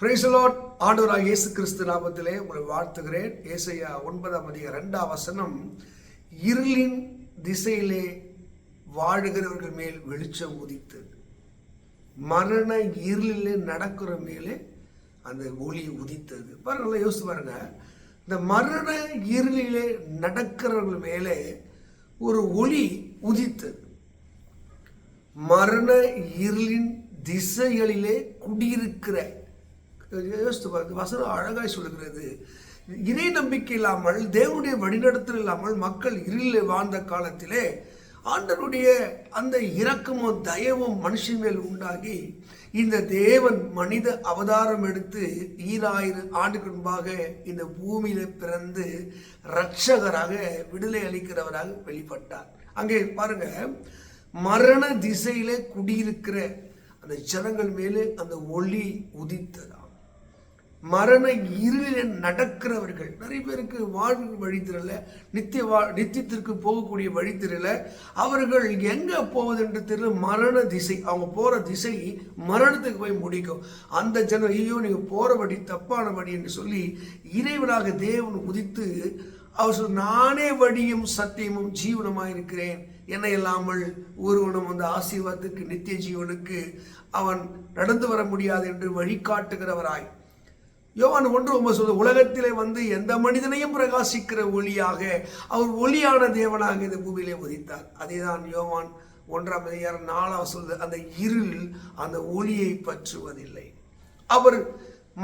Praise the Lord. ஆண்டவராகிய இயேசு கிறிஸ்து நாமத்திலே உங்களை வாழ்த்துகிறேன். ஏசாயா 9:2 இருளின் திசையிலே வாழுகிறவர்கள் மேல் வெளிச்சம் உதித்தது. மரண இருளிலே நடக்கிற மேலே அந்த ஒளி உதித்தது. பாருங்க, யோசிச்சு பாருங்க. இந்த மரண இருளிலே நடக்கிறவர்கள் மேலே ஒரு ஒளி உதித்தது. மரண இருளின் திசைகளிலே குடியிருக்கிற, யோசித்து பாருங்க, வசனம் அழகாய் சொல்லுகிறது. இறை நம்பிக்கை இல்லாமல், தேவனுடைய வழிநடத்தல் இல்லாமல் மக்கள் இருளிலே வாழ்ந்த காலத்திலே ஆண்டவருடைய அந்த இரக்கமும் தயவும் மனுஷன் மேல் உண்டாகி இந்த தேவன் மனித அவதாரம் எடுத்து 2000 ஆண்டுக்கு முன்பாக இந்த பூமியில பிறந்து இரட்சகராக விடுதலை அளிக்கிறவராக வெளிப்பட்டார். அங்கே பாருங்க, மரண திசையிலே குடியிருக்கிற அந்த ஜனங்கள் மேலே அந்த ஒளி உதித்ததா. மரண இருளில் நடக்கிறவர்கள், நிறைய பேருக்கு வாழ்வு வழி தெரியல, நித்தியத்திற்கு போகக்கூடிய வழி தெரியல, அவர்கள் எங்க போவது என்று தெரியல. மரண திசை, அவங்க போற திசை மரணத்துக்கு போய் முடிக்கும். அந்த ஜனம், ஐயோ நீங்க போற வழி தப்பான வழி என்று சொல்லி இறைவனாக தேவன் உதித்து அவர் சொல், நானே வழியும் சத்தியமும் ஜீவனமாய் இருக்கிறேன், என்னை இல்லாமல் ஒருவனும் அந்த ஆசீர்வாதத்துக்கு நித்திய ஜீவனுக்கு அவன் நடந்து வர முடியாது என்று வழிகாட்டுகிறவராய் யோவான் 1:9 சொல்ல, உலகத்திலே வந்து எந்த மனிதனையும் பிரகாசிக்கிற ஒளியாக அவர் ஒளியான தேவனாக இந்த பூமியிலே உதித்தார். அதேதான் யோவான் 1:4 சொல்லுது, அந்த இருள் அந்த ஒளியை பற்றுவதில்லை. அவர்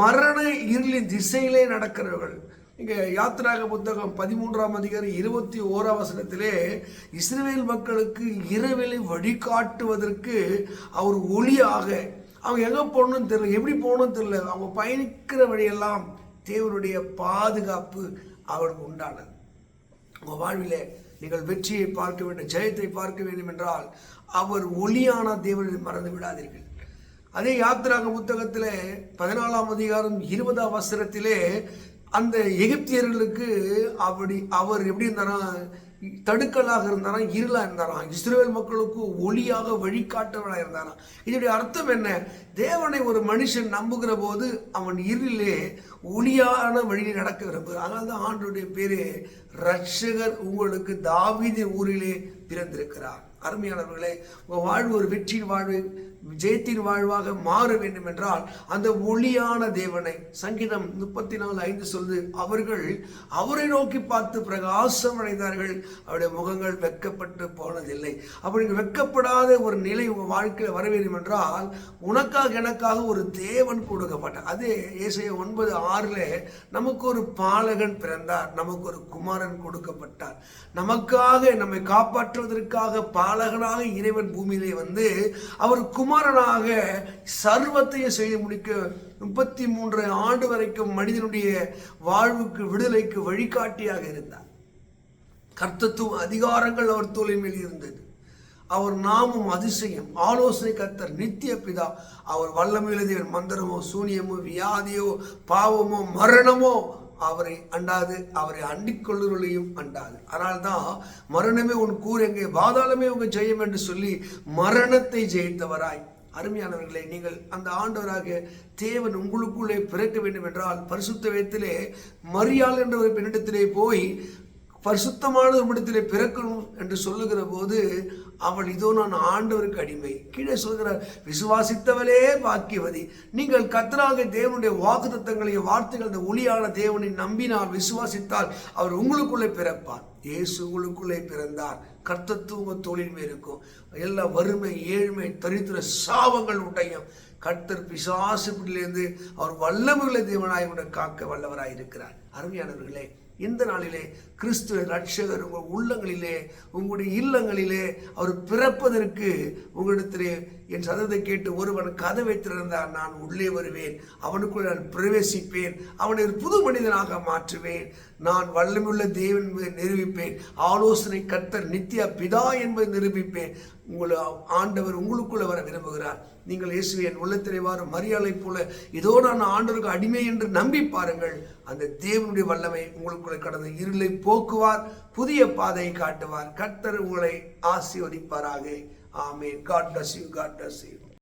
மரண இருளின் திசையிலே நடக்கிறவர்கள். இங்க யாத்திராக புத்தகம் 13:21 இஸ்ரவேல் மக்களுக்கு இரவிலை வழிகாட்டுவதற்கு அவர் ஒளியாக, அவங்க எங்கே போகணும்னு தெரியல, எப்படி போகணும்னு தெரியல, அவங்க பயணிக்கிற வழியெல்லாம் தேவனுடைய பாதுகாப்பு அவருக்கு உண்டானது. உங்கள் வாழ்விலே நீங்கள் வெற்றியை பார்க்க வேண்டும், ஜெயத்தை பார்க்க வேண்டும் என்றால் அவர் ஒளியான தேவனை மறந்து விடாதீர்கள். அதே யாத்திராக புத்தகத்தில் 14:20 அந்த எகிப்தியர்களுக்கு அவர் எப்படி இருந்தாரா, தடுக்கலாக இருந்தாராம், இருளா இருந்தாராம். இஸ்ரவேல் மக்களுக்கு ஒளியாக வழிகாட்டவராக இருந்தாராம். இதனுடைய அர்த்தம் என்ன? தேவனை ஒரு மனுஷன் நம்புகிற போது அவன் இருளிலே ஒளியான வழியில் நடக்க விரும்புகிறார். அதனால தான் ஆண்டவருடைய பேரு இரட்சகர் உங்களுக்கு தாவீதின் ஊரிலே பிறந்திருக்கிறார். அருமையானவர்களே, உங்கள் வாழ்வு ஒரு வெற்றியின் வாழ்வு, ஜெயத்தின் வாழ்வாக மாற வேண்டும் என்றால் அந்த ஒளியான தேவனை, சங்கீதம் 34:5 சொல்லுது, அவர்கள் அவரை நோக்கி பார்த்து பிரகாசம் அடைந்தார்கள், அவருடைய முகங்கள் வெட்கப்பட்டு போனதில்லை. அப்படி வெட்கப்படாத ஒரு நிலை உங்கள் வாழ்க்கையில் வர வேண்டும் என்றால் உனக்காக எனக்காக ஒரு தேவன் கொடுக்கப்பட்டார். அதே ஏசாயா 9:6 நமக்கு ஒரு பாலகன் பிறந்தார், நமக்கு ஒரு குமாரன் கொடுக்கப்பட்டார். நமக்காக, நம்மை காப்பாற்றுவதற்காக பாலகனாக இறைவன் பூமியிலே வந்து அவர் குமாரனாக சர்வத்தையும் செய்து முடிக்க 33 ஆண்டு வரைக்கும் மனிதனுடைய வாழ்வுக்கு, விடுதலைக்கு வழிகாட்டியாக இருந்தார். கர்த்தத்துவ அதிகாரங்கள் அவர் தோளின் மேல் இருந்தது. அவர் நாமும் அதிசயம், ஆலோசனை கர்த்தர், நித்திய பிதா, அவர் வல்லமையுள்ள தேவன். மந்திரமோ சூனியமோ வியாதியோ பாவமோ மரணமோ அவரை அண்டாது, அவரை அண்டிக் கொள்ளுவர்களையும் அண்டாது. அதனால்தான் மரணமே உன் கூர் எங்கே, பாதாளமே உங்க ஜெயம் என்று சொல்லி மரணத்தை ஜெயித்தவராய். அருமையானவர்களே, நீங்கள் அந்த ஆண்டவராக தேவன் உங்களுக்குள்ளே பிறக்க வேண்டும் என்றால் பரிசுத்த வேதத்திலே மரியாள் என்ற ஒரு பெண்ணிடத்திலே போய் பரிசுத்தமான ஒரு இடத்திலே பிறக்கணும் என்று சொல்லுகிற போது அவள், இதோ நான் ஆண்டவருக்கு அடிமை. கீழே சொல்கிறார், விசுவாசித்தவளே பாக்கியவதி. நீங்கள் கர்த்தராக தேவனுடைய வாக்குத்தத்தங்களையும் வார்த்தைகள், அந்த ஒளியான தேவனை நம்பினால், விசுவாசித்தால் அவர் உங்களுக்குள்ளே பிறப்பார். இயேசு உங்களுக்குள்ளே பிறந்தார். கர்த்தத்துவ தொழில் இருக்கும். எல்லா வறுமை, ஏழ்மை, தரித்திர சாபங்கள் உடையும் கர்த்தர் பிசாசுகளிலிருந்து அவர் வல்லமையுள்ள தேவனாய் உங்களை காக்க வல்லவராய் இருக்கிறார். அருமையானவர்களே, இந்த நாளிலே கிறிஸ்துவ ரட்சகர் உங்கள் உள்ளங்களிலே, உங்களுடைய இல்லங்களிலே அவர் பிறப்பதற்கு உங்களிடத்திலே என் சத்தத்தை கேட்டு ஒருவன் கதவை திறந்தார், நான் உள்ளே வருவேன், அவனுக்குள் நான் பிரவேசிப்பேன், அவனை ஒரு புது மனிதனாக மாற்றுவேன், நான் வல்லமையுள்ள தேவன் என்பதை நிரூபிப்பேன், ஆலோசனை கர்த்தர், நித்திய பிதா என்பதை நிரூபிப்பேன். உங்களை ஆண்டவர் உங்களுக்குள்ள வர விரும்புகிறார். நீங்கள் இயேசுவை என் உள்ளத்திலே வாரும் மரியாதை போல, இதோ நான் ஆண்டவருக்கு அடிமை என்று நம்பி பாருங்கள். அந்த தேவனுடைய வல்லமை உங்களுக்குள்ள கடந்த இருளை போக்குவார், புதிய பாதையை காட்டுவார். கர்த்தர் உங்களை ஆசீர்வதிப்பாராக. ஆமென். God bless you. God bless you.